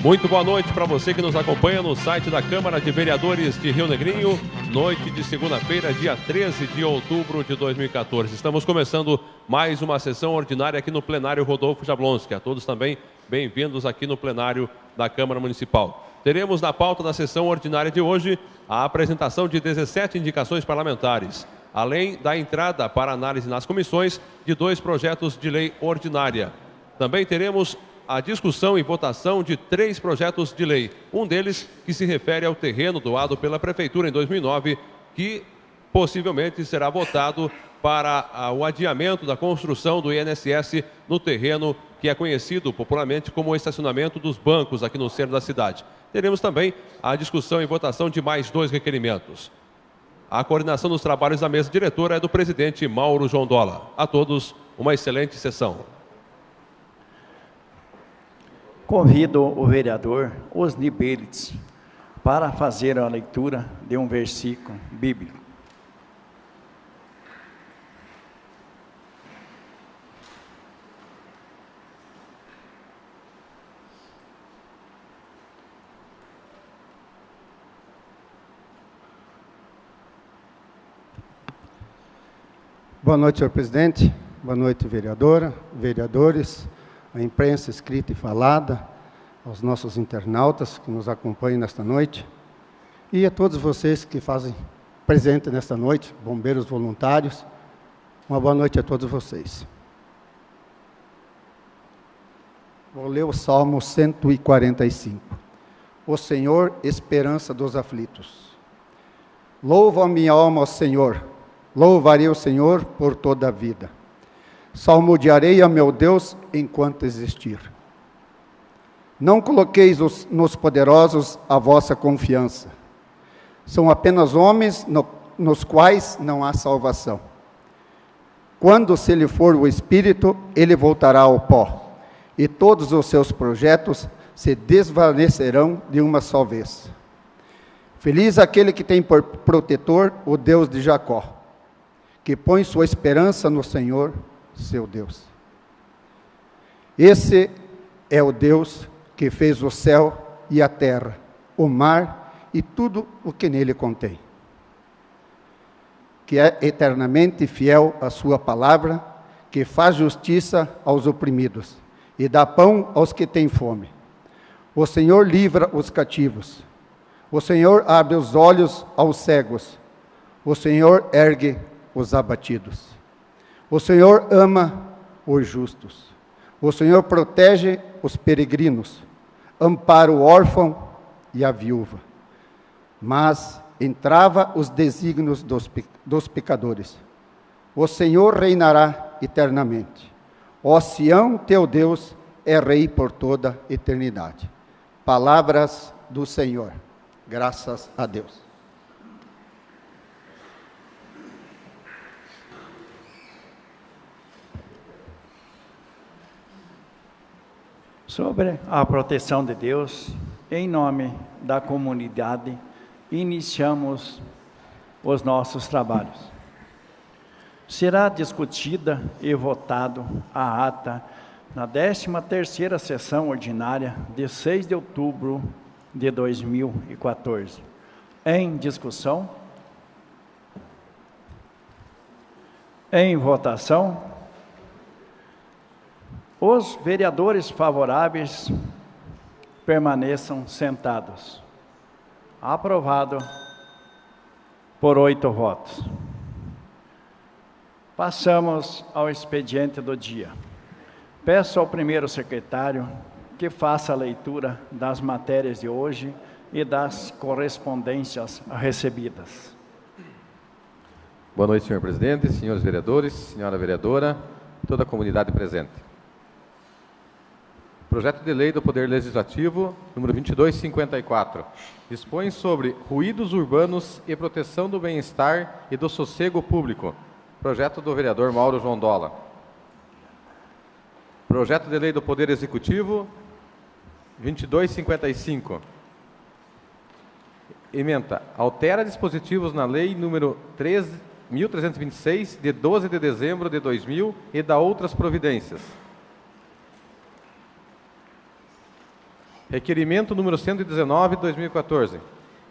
Muito boa noite para você que nos acompanha no site da Câmara de Vereadores de Rio Negrinho. Noite de segunda-feira, dia 13 de outubro de 2014. Estamos começando mais uma sessão ordinária aqui no plenário Rodolfo Jablonski. A todos também bem-vindos aqui no plenário da Câmara Municipal. Teremos na pauta da sessão ordinária de hoje a apresentação de 17 indicações parlamentares, além da entrada para análise nas comissões de 2 projetos de lei ordinária. Também teremos a discussão e votação de 3 projetos de lei. Um deles que se refere ao terreno doado pela Prefeitura em 2009, que possivelmente será votado para o adiamento da construção do INSS no terreno que é conhecido popularmente como o estacionamento dos bancos aqui no centro da cidade. Teremos também a discussão e votação de mais 2 requerimentos. A coordenação dos trabalhos da mesa diretora é do presidente Mauro Jondola. A todos, uma excelente sessão. Convido o vereador Osni Belitz para fazer a leitura de um versículo bíblico. Boa noite, senhor presidente. Boa noite, vereadora, vereadores, a imprensa escrita e falada, aos nossos internautas que nos acompanham nesta noite e a todos vocês que fazem presente nesta noite, bombeiros voluntários, uma boa noite a todos vocês. Vou ler o Salmo 145. O Senhor, esperança dos aflitos. Louva a minha alma ao Senhor, louvarei o Senhor por toda a vida. Salmodiarei a meu Deus enquanto existir. Não coloqueis nos poderosos a vossa confiança. São apenas homens nos quais não há salvação. Quando se lhe for o espírito, ele voltará ao pó, e todos os seus projetos se desvanecerão de uma só vez. Feliz aquele que tem por protetor o Deus de Jacó, que põe sua esperança no Senhor, seu Deus. Esse é o Deus que fez o céu e a terra, o mar e tudo o que nele contém. Que é eternamente fiel à sua palavra, que faz justiça aos oprimidos e dá pão aos que têm fome. O Senhor livra os cativos. O Senhor abre os olhos aos cegos. O Senhor ergue os abatidos. O Senhor ama os justos. O Senhor protege os peregrinos, ampara o órfão e a viúva, mas entrava os desígnios dos pecadores. O Senhor reinará eternamente. Ó Sião, teu Deus é rei por toda eternidade. Palavras do Senhor. Graças a Deus. Sobre a proteção de Deus, em nome da comunidade, iniciamos os nossos trabalhos. Será discutida e votado a ata na 13ª sessão ordinária de 6 de outubro de 2014. Em discussão? Em votação? Os vereadores favoráveis permaneçam sentados. Aprovado por 8 votos. Passamos ao expediente do dia. Peço ao primeiro secretário que faça a leitura das matérias de hoje e das correspondências recebidas. Boa noite, senhor presidente, senhores vereadores, senhora vereadora, toda a comunidade presente. Projeto de Lei do Poder Legislativo, número 2254, dispõe sobre ruídos urbanos e proteção do bem-estar e do sossego público. Projeto do vereador Mauro Jondola. Projeto de Lei do Poder Executivo, 2255. Ementa, altera dispositivos na Lei número 13.326, de 12 de dezembro de 2000 e da outras providências. Requerimento número 119, 2014.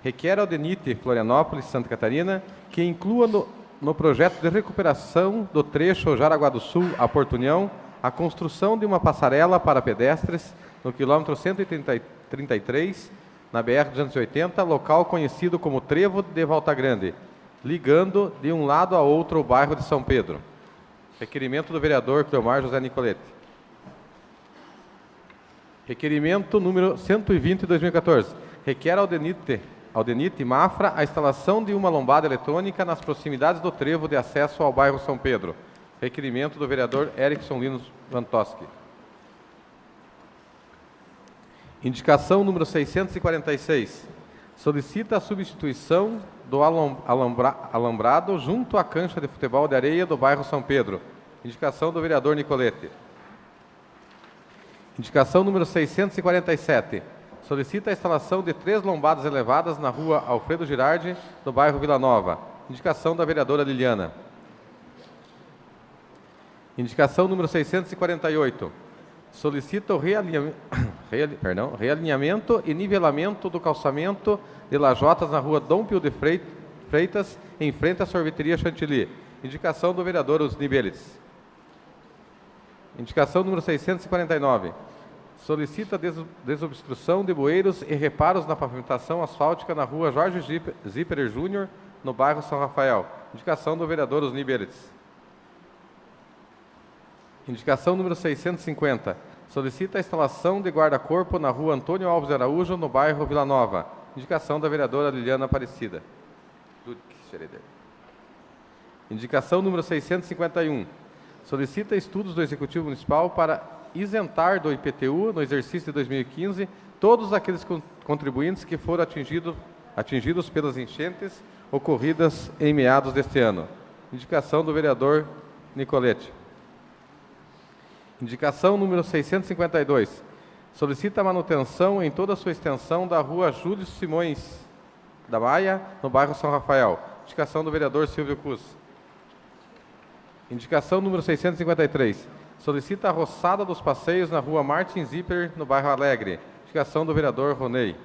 Requer ao DENIT Florianópolis, Santa Catarina, que inclua no projeto de recuperação do trecho Jaraguá do Sul a Porto União a construção de uma passarela para pedestres no quilômetro 133, na BR-280, local conhecido como Trevo de Volta Grande, ligando de um lado a outro o bairro de São Pedro. Requerimento do vereador Cleomar José Nicolete. Requerimento número 120 de 2014. Requer ao DENIT Mafra a instalação de uma lombada eletrônica nas proximidades do trevo de acesso ao bairro São Pedro. Requerimento do vereador Erickson Linos Vantoski. Indicação número 646. Solicita a substituição do alambrado junto à cancha de futebol de areia do bairro São Pedro. Indicação do vereador Nicolete. Indicação número 647. Solicita a instalação de 3 lombadas elevadas na rua Alfredo Girardi, no bairro Vila Nova. Indicação da vereadora Liliana. Indicação número 648. Solicita o realinhamento e nivelamento do calçamento de lajotas na rua Dom Pio de Freitas, em frente à sorveteria Chantilly. Indicação do vereador Osni Beles. Indicação número 649. Solicita desobstrução de bueiros e reparos na pavimentação asfáltica na rua Jorge Zipperer Júnior, no bairro São Rafael. Indicação do vereador Osni Beles. Indicação número 650. Solicita a instalação de guarda-corpo na rua Antônio Alves de Araújo, no bairro Vila Nova. Indicação da vereadora Liliana Aparecida. Indicação número 651. Solicita estudos do Executivo Municipal para isentar do IPTU, no exercício de 2015, todos aqueles contribuintes que foram atingidos pelas enchentes ocorridas em meados deste ano. Indicação do vereador Nicolete. Indicação número 652. Solicita a manutenção em toda a sua extensão da rua Júlio Simões da Maia, no bairro São Rafael. Indicação do vereador Silvio Cruz. Indicação número 653. Solicita a roçada dos passeios na rua Martin Zipper, no bairro Alegre. Indicação do vereador Ronei.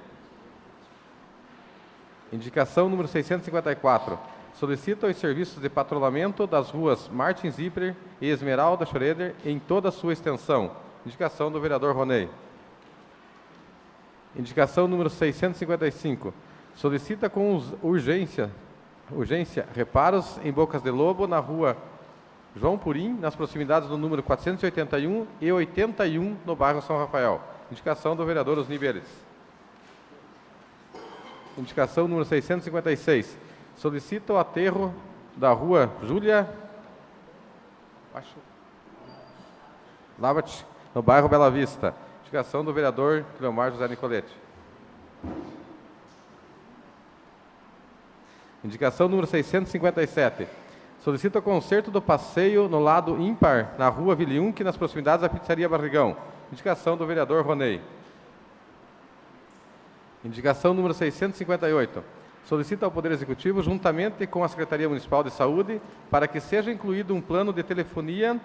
Indicação número 654. Solicita os serviços de patrulhamento das ruas Martin Zipper e Esmeralda Schroeder em toda a sua extensão. Indicação do vereador Ronei. Indicação número 655. Solicita com urgência reparos em Bocas de Lobo na rua João Purim, nas proximidades do número 481 e 81, no bairro São Rafael. Indicação do vereador Osni Beles. Indicação número 656. Solicita o aterro da rua Júlia Labat, no bairro Bela Vista. Indicação do vereador Cleomar José Nicolete. Indicação número 657. Solicita o conserto do passeio no lado ímpar, na rua Viliunque, nas proximidades da pizzaria Barrigão. Indicação do vereador Ronei. Indicação número 658. Solicita ao Poder Executivo, juntamente com a Secretaria Municipal de Saúde, para que seja incluído um plano de telefonia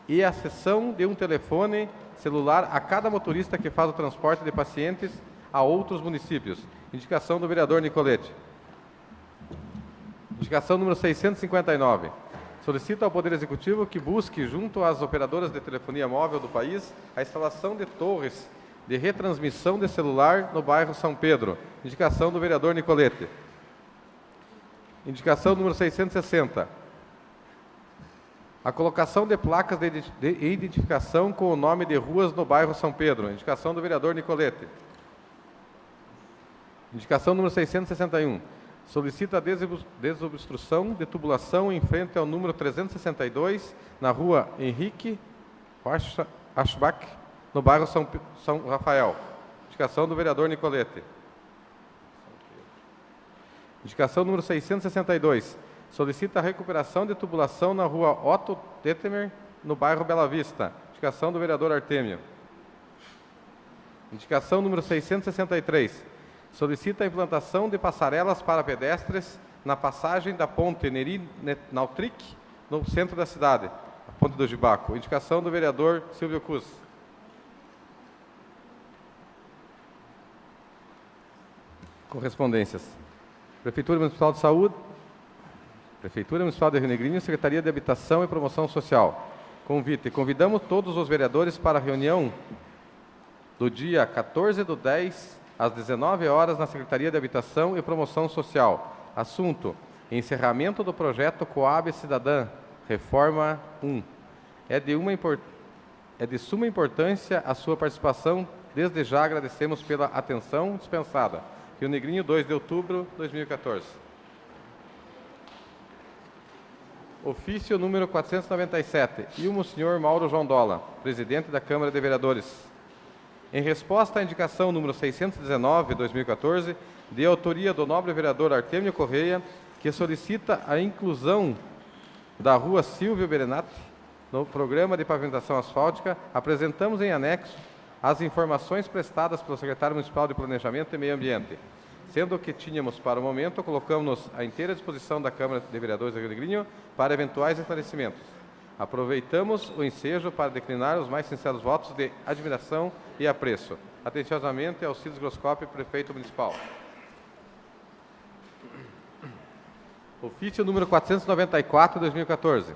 e a cessão de um telefone celular a cada motorista que faz o transporte de pacientes a outros municípios. Indicação do vereador Nicolete. Indicação número 659. Solicita ao Poder Executivo que busque, junto às operadoras de telefonia móvel do país, a instalação de torres de retransmissão de celular no bairro São Pedro. Indicação do vereador Nicolete. Indicação número 660. A colocação de placas de identificação com o nome de ruas no bairro São Pedro. Indicação do vereador Nicolete. Indicação número 661. Solicita a desobstrução de tubulação em frente ao número 362, na rua Henrique Aschbach, no bairro São Rafael. Indicação do vereador Nicolete. Indicação número 662. Solicita a recuperação de tubulação na rua Otto Detmer, no bairro Bela Vista. Indicação do vereador Artêmio. Indicação número 663. Solicita a implantação de passarelas para pedestres na passagem da ponte Neri-Nautric, no centro da cidade, a ponte do Gibaco. Indicação do vereador Silvio Cruz. Correspondências. Prefeitura Municipal de Saúde, Prefeitura Municipal de Rio Negrinho, Secretaria de Habitação e Promoção Social. Convite. Convidamos todos os vereadores para a reunião do dia 14/10, às 19 horas, na Secretaria de Habitação e Promoção Social. Assunto: encerramento do projeto Coab Cidadã, Reforma 1. É de suma importância a sua participação. Desde já agradecemos pela atenção dispensada. Rio Negrinho, 2 de outubro de 2014. Ofício número 497. Ilmo Sr. Mauro João Dola, presidente da Câmara de Vereadores. Em resposta à indicação número 619, 2014, de autoria do nobre vereador Artêmio Correia, que solicita a inclusão da rua Silvio Berenati no programa de pavimentação asfáltica, apresentamos em anexo as informações prestadas pelo secretário municipal de Planejamento e Meio Ambiente. Sendo que tínhamos para o momento, colocamos-nos à inteira disposição da Câmara de Vereadores de Rio Negrinho para eventuais esclarecimentos. Aproveitamos o ensejo para declinar os mais sinceros votos de admiração e apreço. Atenciosamente, Alcides Groscoppi, Prefeito Municipal. Ofício número 494, 2014.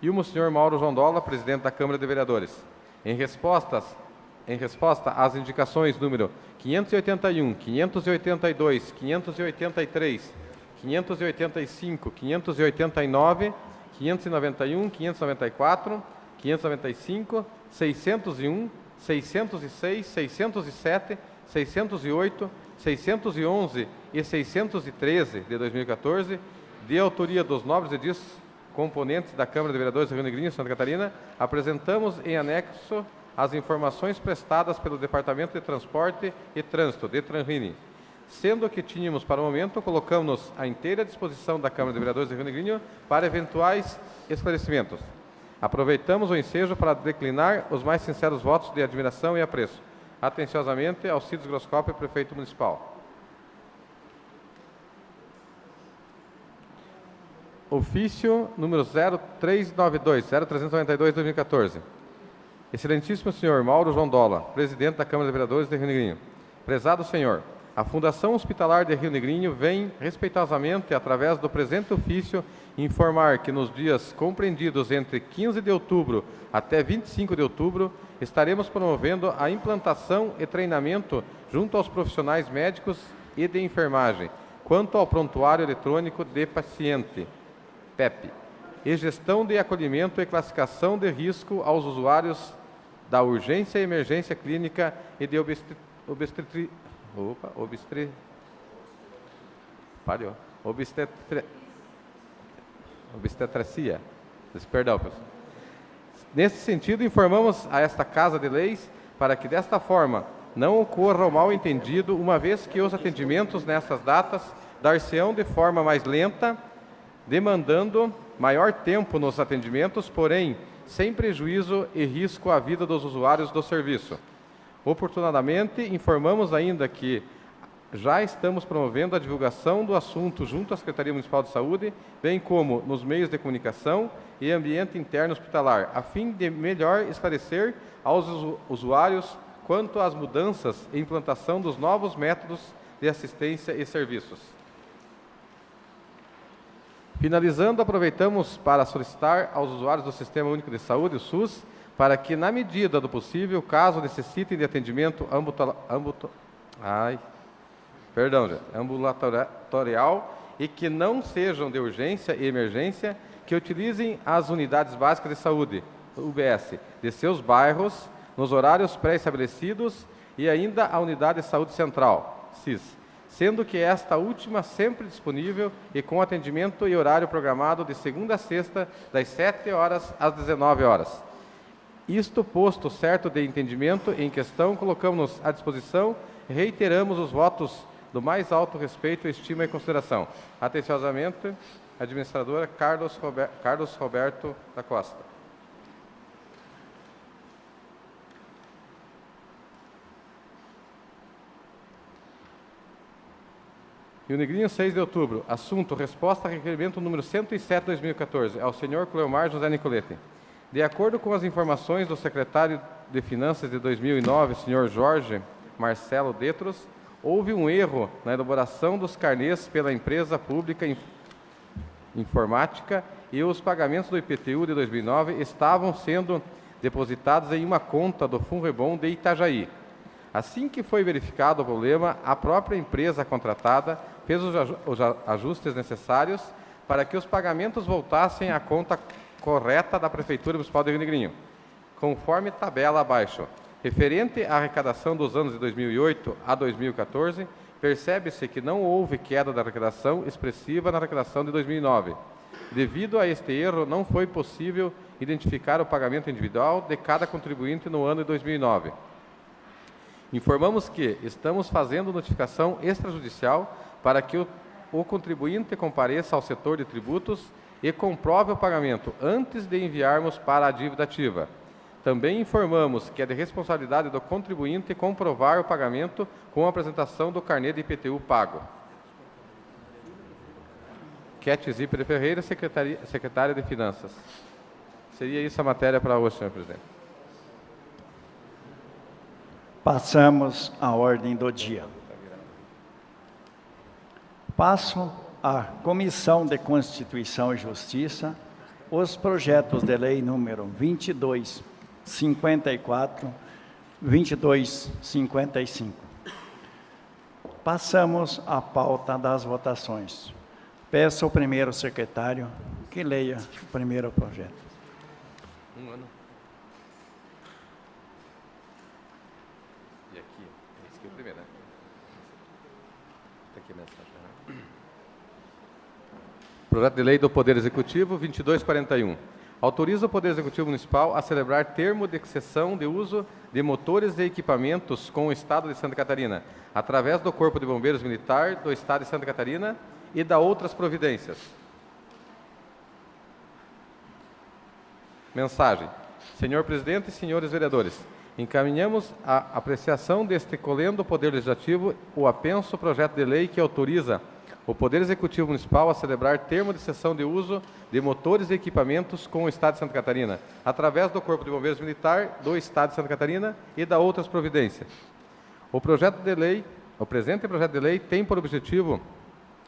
Ilmo Sr. Mauro João Dola, Presidente da Câmara de Vereadores. Em resposta às indicações número 581, 582, 583, 585, 589, 591, 594, 595, 601, 606, 607, 608, 611 e 613 de 2014, de autoria dos nobres edis componentes da Câmara de Vereadores do Rio Negrinho, Santa Catarina, apresentamos em anexo as informações prestadas pelo Departamento de Transporte e Trânsito, DETRANRINE. Sendo que tínhamos para o momento, colocamos-nos à inteira disposição da Câmara de Vereadores de Rio Negrinho para eventuais esclarecimentos. Aproveitamos o ensejo para declinar os mais sinceros votos de admiração e apreço. Atenciosamente, Alcides Groscoppi, Prefeito Municipal. Ofício número 0392, 2014. Excelentíssimo senhor Mauro João Dola, presidente da Câmara de Vereadores de Rio Negrinho. Prezado senhor, a Fundação Hospitalar de Rio Negrinho vem, respeitosamente, através do presente ofício, informar que nos dias compreendidos entre 15 de outubro até 25 de outubro, estaremos promovendo a implantação e treinamento junto aos profissionais médicos e de enfermagem, quanto ao prontuário eletrônico de paciente, PEP, e gestão de acolhimento e classificação de risco aos usuários da urgência e emergência clínica e de obstetricia. Perdão, pessoal. Nesse sentido, informamos a esta Casa de Leis para que, desta forma, não ocorra o mal-entendido, uma vez que os atendimentos nessas datas dar-se-ão de forma mais lenta, demandando maior tempo nos atendimentos, porém, sem prejuízo e risco à vida dos usuários do serviço. Oportunamente, informamos ainda que já estamos promovendo a divulgação do assunto junto à Secretaria Municipal de Saúde, bem como nos meios de comunicação e ambiente interno hospitalar, a fim de melhor esclarecer aos usuários quanto às mudanças e implantação dos novos métodos de assistência e serviços. Finalizando, aproveitamos para solicitar aos usuários do Sistema Único de Saúde, o SUS, para que, na medida do possível, caso necessitem de atendimento ambulatorial e que não sejam de urgência e emergência, que utilizem as unidades básicas de saúde, UBS, de seus bairros, nos horários pré-estabelecidos e ainda a unidade de saúde central, CIS, sendo que esta última sempre disponível e com atendimento e horário programado de segunda a sexta, das 7 horas às 19 horas. Isto posto certo de entendimento em questão, colocamos-nos à disposição e reiteramos os votos do mais alto respeito, estima e consideração. Atenciosamente, administradora Carlos Roberto da Costa. Rio Negrinho, 6 de outubro. Assunto: resposta a requerimento número 107, 2014, ao senhor Cleomar José Nicolete. De acordo com as informações do secretário de Finanças de 2009, senhor Jorge Marcelo Detros, houve um erro na elaboração dos carnês pela empresa pública informática e os pagamentos do IPTU de 2009 estavam sendo depositados em uma conta do Funrebom de Itajaí. Assim que foi verificado o problema, a própria empresa contratada fez os ajustes necessários para que os pagamentos voltassem à conta correta da Prefeitura Municipal de Rio Negrinho, conforme tabela abaixo. Referente à arrecadação dos anos de 2008 a 2014, percebe-se que não houve queda da arrecadação expressiva na arrecadação de 2009. Devido a este erro, não foi possível identificar o pagamento individual de cada contribuinte no ano de 2009. Informamos que estamos fazendo notificação extrajudicial para que o contribuinte compareça ao setor de tributos e comprove o pagamento antes de enviarmos para a dívida ativa. Também informamos que é de responsabilidade do contribuinte comprovar o pagamento com a apresentação do carnê de IPTU pago. Ket Zípere Ferreira, secretária de Finanças. Seria isso a matéria para hoje, senhor presidente. Passamos à ordem do dia. Passo à Comissão de Constituição e Justiça os projetos de lei número 2254, 2255. Passamos à pauta das votações. Peço ao primeiro secretário que leia o primeiro projeto. Um ano. E aqui? Esse aqui é o primeiro, né? Está aqui mesmo. Projeto de Lei do Poder Executivo 2241. Autoriza o Poder Executivo Municipal a celebrar termo de cessão de uso de motores e equipamentos com o Estado de Santa Catarina, através do Corpo de Bombeiros Militar do Estado de Santa Catarina e da outras providências. Mensagem. Senhor Presidente e senhores vereadores, encaminhamos a apreciação deste colendo Poder Legislativo o apenso projeto de lei que autoriza o Poder Executivo Municipal a celebrar termo de cessão de uso de motores e equipamentos com o Estado de Santa Catarina, através do Corpo de Bombeiros Militar do Estado de Santa Catarina e da outras providências. O presente projeto de lei tem por objetivo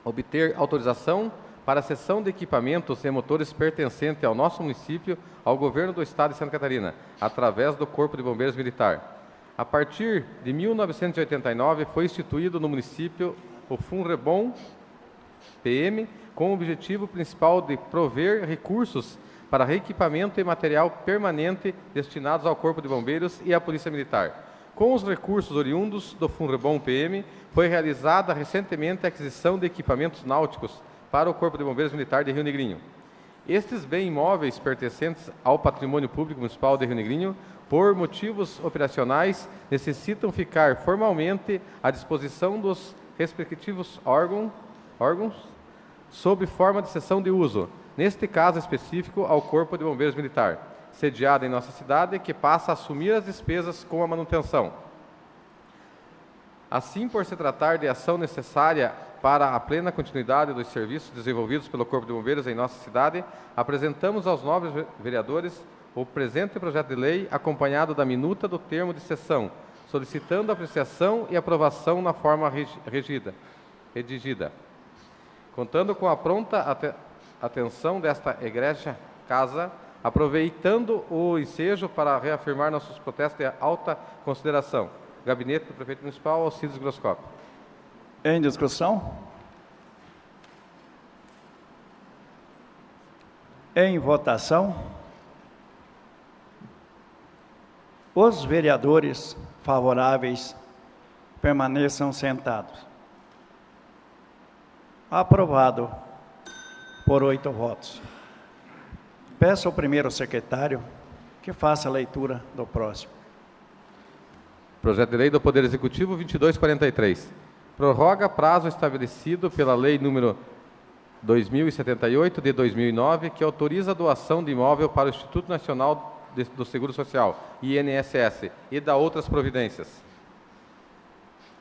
obter autorização para a cessão de equipamentos e motores pertencentes ao nosso município, ao Governo do Estado de Santa Catarina, através do Corpo de Bombeiros Militar. A partir de 1989, foi instituído no município o Funrebom PM, com o objetivo principal de prover recursos para reequipamento e material permanente destinados ao Corpo de Bombeiros e à Polícia Militar. Com os recursos oriundos do Funrebom PM, foi realizada recentemente a aquisição de equipamentos náuticos para o Corpo de Bombeiros Militar de Rio Negrinho. Estes bens imóveis pertencentes ao patrimônio público municipal de Rio Negrinho, por motivos operacionais, necessitam ficar formalmente à disposição dos respectivos órgãos sob forma de cessão de uso, neste caso específico ao Corpo de Bombeiros Militar, sediado em nossa cidade, que passa a assumir as despesas com a manutenção. Assim, por se tratar de ação necessária para a plena continuidade dos serviços desenvolvidos pelo Corpo de Bombeiros em nossa cidade, apresentamos aos nobres vereadores o presente projeto de lei, acompanhado da minuta do termo de cessão, solicitando apreciação e aprovação na forma redigida. Contando com a pronta atenção desta egrégia casa, aproveitando o ensejo para reafirmar nossos protestos de alta consideração. Gabinete do Prefeito Municipal, Alcides Groscopio. Em discussão? Em votação? Os vereadores favoráveis permaneçam sentados. Aprovado por 8 votos. Peço ao primeiro secretário que faça a leitura do próximo. Projeto de Lei do Poder Executivo 2243. Prorroga prazo estabelecido pela Lei número 2078 de 2009, que autoriza a doação de imóvel para o Instituto Nacional do Seguro Social, INSS, e da outras providências.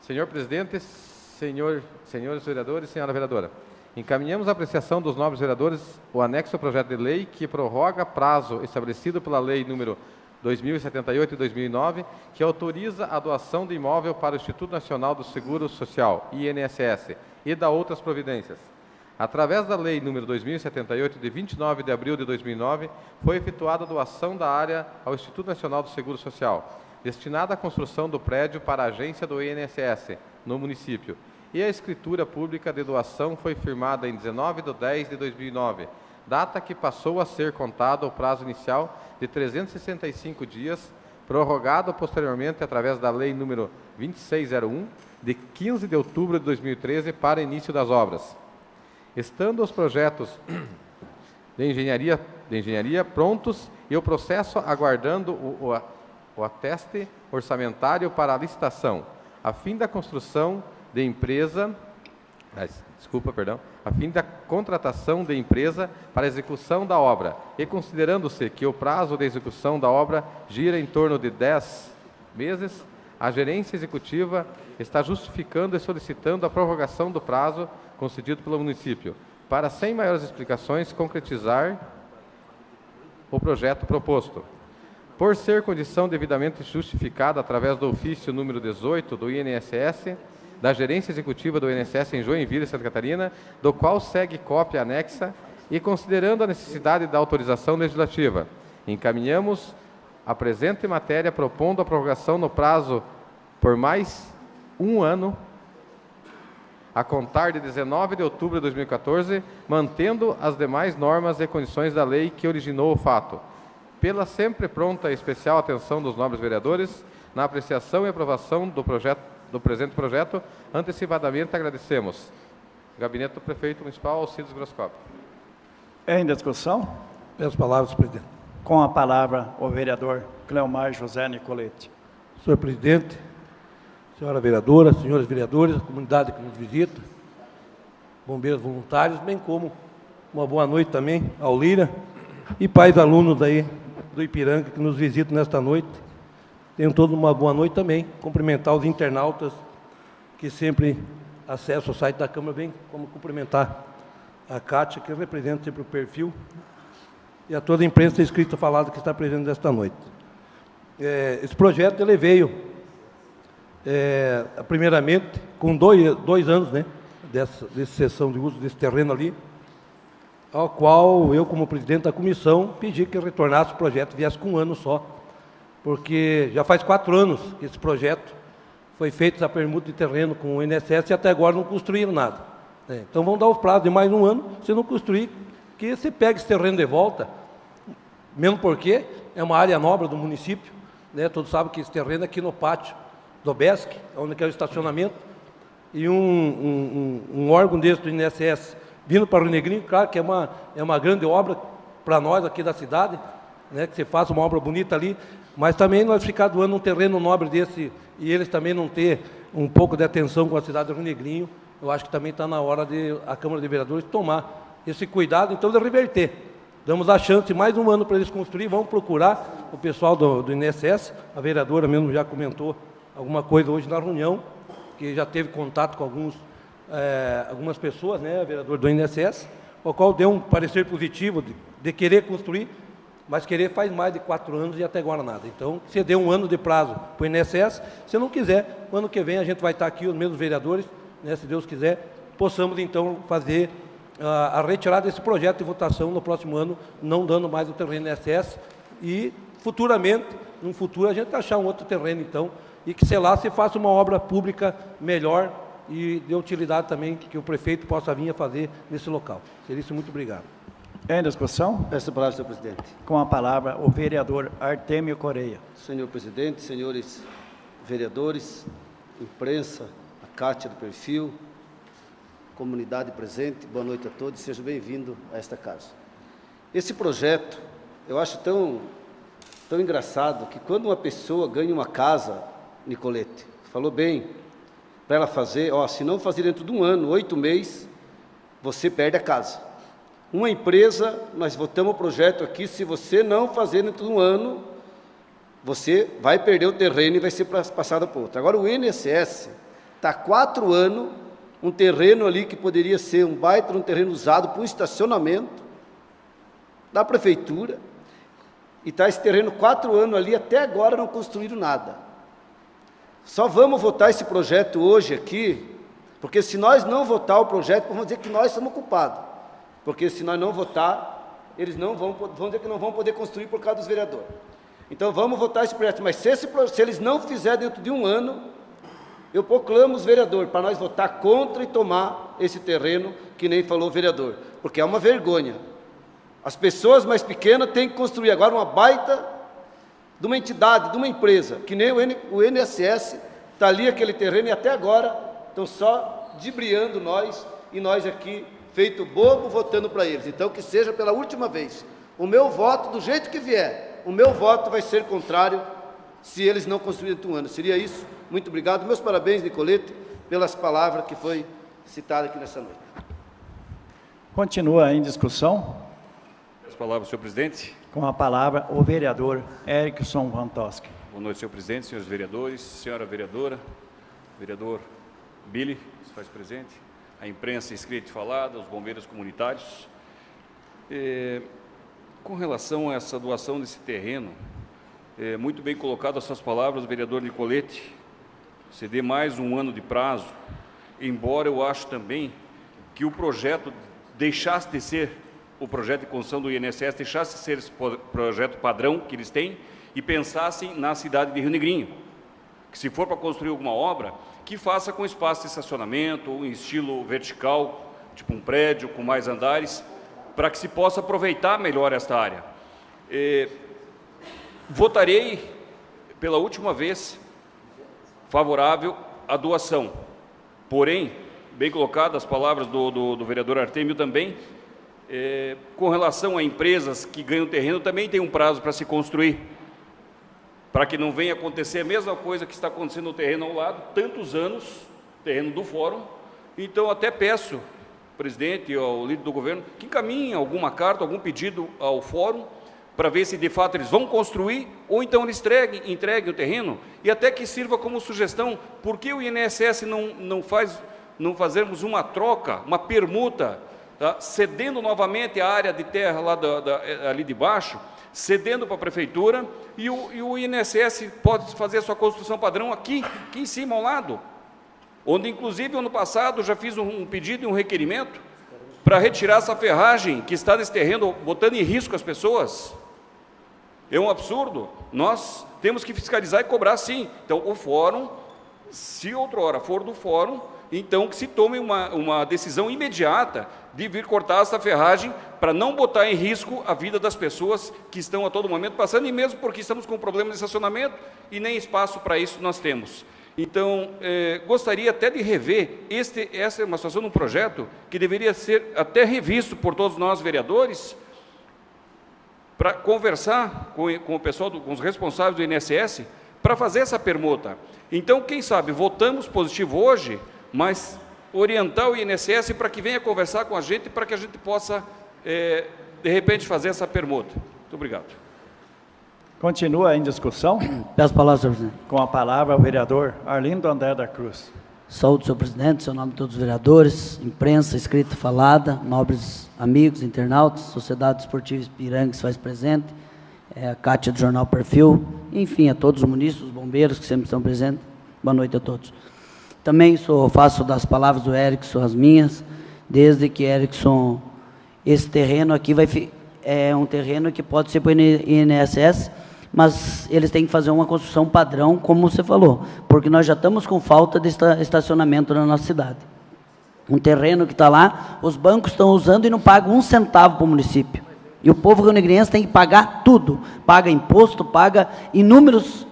Senhor Presidente, senhores vereadores e senhora vereadora, encaminhamos a apreciação dos nobres vereadores o anexo ao projeto de lei que prorroga prazo estabelecido pela Lei número 2078 e 2009, que autoriza a doação de imóvel para o Instituto Nacional do Seguro Social, INSS, e da outras providências. Através da Lei nº 2078, de 29 de abril de 2009, foi efetuada a doação da área ao Instituto Nacional do Seguro Social, destinada à construção do prédio para a agência do INSS, no município, e a escritura pública de doação foi firmada em 19 de 10 de 2009, data que passou a ser contado o prazo inicial de 365 dias, prorrogado posteriormente através da Lei nº 2601, de 15 de outubro de 2013, para início das obras. Estando os projetos de engenharia prontos e o processo aguardando o ateste orçamentário para a licitação, a fim da contratação de empresa para execução da obra, e considerando-se que o prazo de execução da obra gira em torno de 10 meses, a gerência executiva está justificando e solicitando a prorrogação do prazo concedido pelo município, para, sem maiores explicações, concretizar o projeto proposto. Por ser condição devidamente justificada através do ofício número 18 do INSS, da Gerência Executiva do INSS em Joinville, Santa Catarina, do qual segue cópia anexa, e considerando a necessidade da autorização legislativa, encaminhamos a presente matéria propondo a prorrogação no prazo por mais um ano, a contar de 19 de outubro de 2014, mantendo as demais normas e condições da lei que originou o fato. Pela sempre pronta e especial atenção dos nobres vereadores, na apreciação e aprovação do presente projeto, antecipadamente agradecemos. Gabinete do Prefeito Municipal, Alcides Groscop. Em discussão? Peço palavras, presidente. Com a palavra, o vereador Cleomar José Nicoletti. Senhor presidente, senhora vereadora, senhores vereadores, a comunidade que nos visita, bombeiros voluntários, bem como uma boa noite também ao Lira e pais alunos aí do Ipiranga que nos visitam nesta noite. Tenham todos uma boa noite também. Cumprimentar os internautas que sempre acessam o site da Câmara, bem como cumprimentar a Cátia, que representa sempre o perfil, e a toda a imprensa escrita falada que está presente nesta noite. Esse projeto ele veio, primeiramente, com dois anos, né, dessa cessão de uso desse terreno ali, ao qual eu, como presidente da comissão, pedi que retornasse o projeto, viesse com um ano só, porque já faz 4 anos que esse projeto foi feito, essa permuta de terreno com o INSS, e até agora não construíram nada. Então vamos dar o prazo de mais um ano, se não construir, que se pegue esse terreno de volta, mesmo porque é uma área nobre do município, né? Todos sabem que esse terreno é aqui no pátio do BESC, onde é o estacionamento, e um órgão desse do INSS vindo para o Rio Negrinho, claro que é uma grande obra para nós aqui da cidade, né? Que se faça uma obra bonita ali, mas também nós ficar doando um terreno nobre desse, e eles também não ter um pouco de atenção com a cidade do Rio Negrinho, eu acho que também está na hora de a Câmara de Vereadores tomar esse cuidado, então, de reverter. Damos a chance, mais um ano para eles construir, vamos procurar o pessoal do INSS, a vereadora mesmo já comentou alguma coisa hoje na reunião, que já teve contato com algumas pessoas, né, vereador do INSS, o qual deu um parecer positivo de querer construir, mas querer faz mais de 4 anos e até agora nada. Então, você deu um ano de prazo para o INSS, se não quiser, o ano que vem a gente vai estar aqui, os mesmos vereadores, né, se Deus quiser, possamos então fazer a retirada desse projeto de votação no próximo ano, não dando mais o terreno INSS, e futuramente, no futuro, a gente achar um outro terreno então, e que, sei lá, se faça uma obra pública melhor e de utilidade também, que o prefeito possa vir a fazer nesse local. Seria isso, muito obrigado. Em discussão? Peço a palavra, senhor presidente. Com a palavra, o vereador Artêmio Correia. Senhor presidente, senhores vereadores, imprensa, a Cátia do perfil, comunidade presente, boa noite a todos, seja bem-vindo a esta casa. Esse projeto, eu acho tão engraçado que quando uma pessoa ganha uma casa, Nicolete, falou bem, para ela fazer, se não fazer dentro de um ano, 8 meses, você perde a casa. Uma empresa, nós votamos o projeto aqui, se você não fazer dentro de um ano, você vai perder o terreno e vai ser passado para outro. Agora o INSS está 4 anos, um terreno ali que poderia ser um baita, um terreno usado para um estacionamento da prefeitura, E está esse terreno 4 anos ali, até agora não construíram nada. Só vamos votar esse projeto hoje aqui, porque se nós não votar o projeto, vamos dizer que nós somos culpados. Porque se nós não votar, eles não vão dizer que não vão poder construir por causa dos vereadores. Então vamos votar esse projeto, mas se eles não fizerem dentro de 1 ano, eu proclamo os vereadores para nós votar contra e tomar esse terreno, que nem falou o vereador, porque é uma vergonha. As pessoas mais pequenas têm que construir agora uma baita de uma entidade, de uma empresa, que nem o INSS, está ali aquele terreno e até agora estão só dibriando nós, e nós aqui, feito bobo, votando para eles. Então que seja pela última vez. O meu voto, do jeito que vier, o meu voto vai ser contrário se eles não construírem dentro de 1 ano. Seria isso. Muito obrigado. Meus parabéns, Nicolete, pelas palavras que foi citada aqui nessa noite. Continua em discussão. As palavras, senhor presidente. Com a palavra, o vereador Erickson Van Tosca. Boa noite, senhor presidente, senhores vereadores, senhora vereadora, vereador Billy, que se faz presente, a imprensa inscrita e falada, os bombeiros comunitários. Com relação a essa doação desse terreno, muito bem colocado as suas palavras, vereador Nicolete, ceder mais 1 ano de prazo, embora eu acho também que o projeto deixasse de ser o projeto de construção do INSS, deixasse de ser esse projeto padrão que eles têm e pensassem na cidade de Rio Negrinho, que se for para construir alguma obra, que faça com espaço de estacionamento, em estilo vertical, tipo um prédio com mais andares, para que se possa aproveitar melhor esta área. Votarei pela última vez favorável à doação, porém, bem colocadas as palavras do vereador Artemio também, com relação a empresas que ganham terreno, também tem um prazo para se construir, para que não venha acontecer a mesma coisa que está acontecendo no terreno ao lado, tantos anos, terreno do fórum. Então até peço, presidente e ao líder do governo, que encaminhem alguma carta, algum pedido ao fórum, para ver se de fato eles vão construir, ou então eles entreguem o terreno, e até que sirva como sugestão, por que o INSS não fazermos uma troca, uma permuta, tá? Cedendo novamente a área de terra lá ali de baixo, cedendo para a prefeitura, e o INSS pode fazer a sua construção padrão aqui em cima, ao lado, onde inclusive ano passado já fiz um pedido e um requerimento para retirar essa ferragem que está nesse terreno, botando em risco as pessoas. É um absurdo. Nós temos que fiscalizar e cobrar, sim. Então o fórum, se outrora for do fórum, então que se tome uma decisão imediata de vir cortar essa ferragem para não botar em risco a vida das pessoas que estão a todo momento passando, e mesmo porque estamos com problema de estacionamento e nem espaço para isso nós temos. Então, gostaria até de rever, essa é uma situação num projeto que deveria ser até revisto por todos nós vereadores, para conversar com o pessoal, com os responsáveis do INSS, para fazer essa permuta. Então, quem sabe, votamos positivo hoje, mas orientar o INSS para que venha conversar com a gente, para que a gente possa, de repente, fazer essa permuta. Muito obrigado. Continua em discussão. Peço a palavra, senhor presidente. Com a palavra, o vereador Arlindo André da Cruz. Saúde, senhor presidente, seu nome de todos os vereadores, imprensa, escrita e falada, nobres amigos, internautas, Sociedade Esportiva Ipiranga que se faz presente, a Cátia do Jornal Perfil, enfim, a todos os munícipes, os bombeiros que sempre estão presentes. Boa noite a todos. Também faço das palavras do Erickson as minhas, desde que Erickson, esse terreno aqui é um terreno que pode ser para o INSS, mas eles têm que fazer uma construção padrão, como você falou, porque nós já estamos com falta de estacionamento na nossa cidade. Um terreno que está lá, os bancos estão usando e não pagam 1 centavo para o município. E o povo rio-negriense tem que pagar tudo, paga imposto, paga inúmeros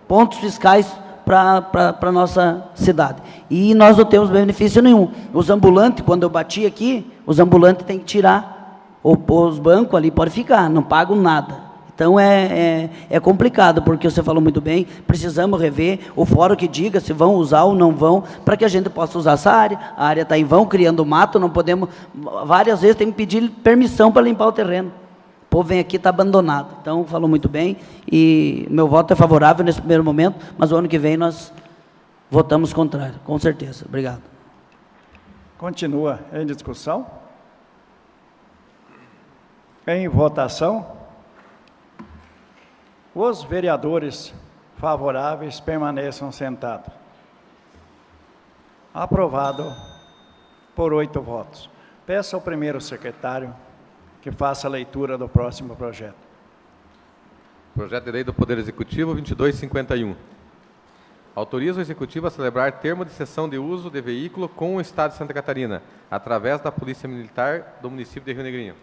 pontos fiscais para a nossa cidade. E nós não temos benefício nenhum. Os ambulantes, quando eu bati aqui, os ambulantes têm que tirar, os bancos ali podem ficar, não pagam nada. Então é complicado, porque você falou muito bem, precisamos rever o fórum que diga se vão usar ou não vão, para que a gente possa usar essa área. A área está em vão, criando mato, não podemos, várias vezes tem que pedir permissão para limpar o terreno. O povo vem aqui, está abandonado. Então, falou muito bem, e meu voto é favorável nesse primeiro momento, mas o ano que vem nós votamos contrário, com certeza. Obrigado. Continua em discussão. Em votação. Os vereadores favoráveis permaneçam sentados. Aprovado por 8 votos. Peço ao primeiro secretário que faça a leitura do próximo projeto. Projeto de Lei do Poder Executivo 2251. Autoriza o Executivo a celebrar termo de cessão de uso de veículo com o Estado de Santa Catarina, através da Polícia Militar do município de Rio Negrinho.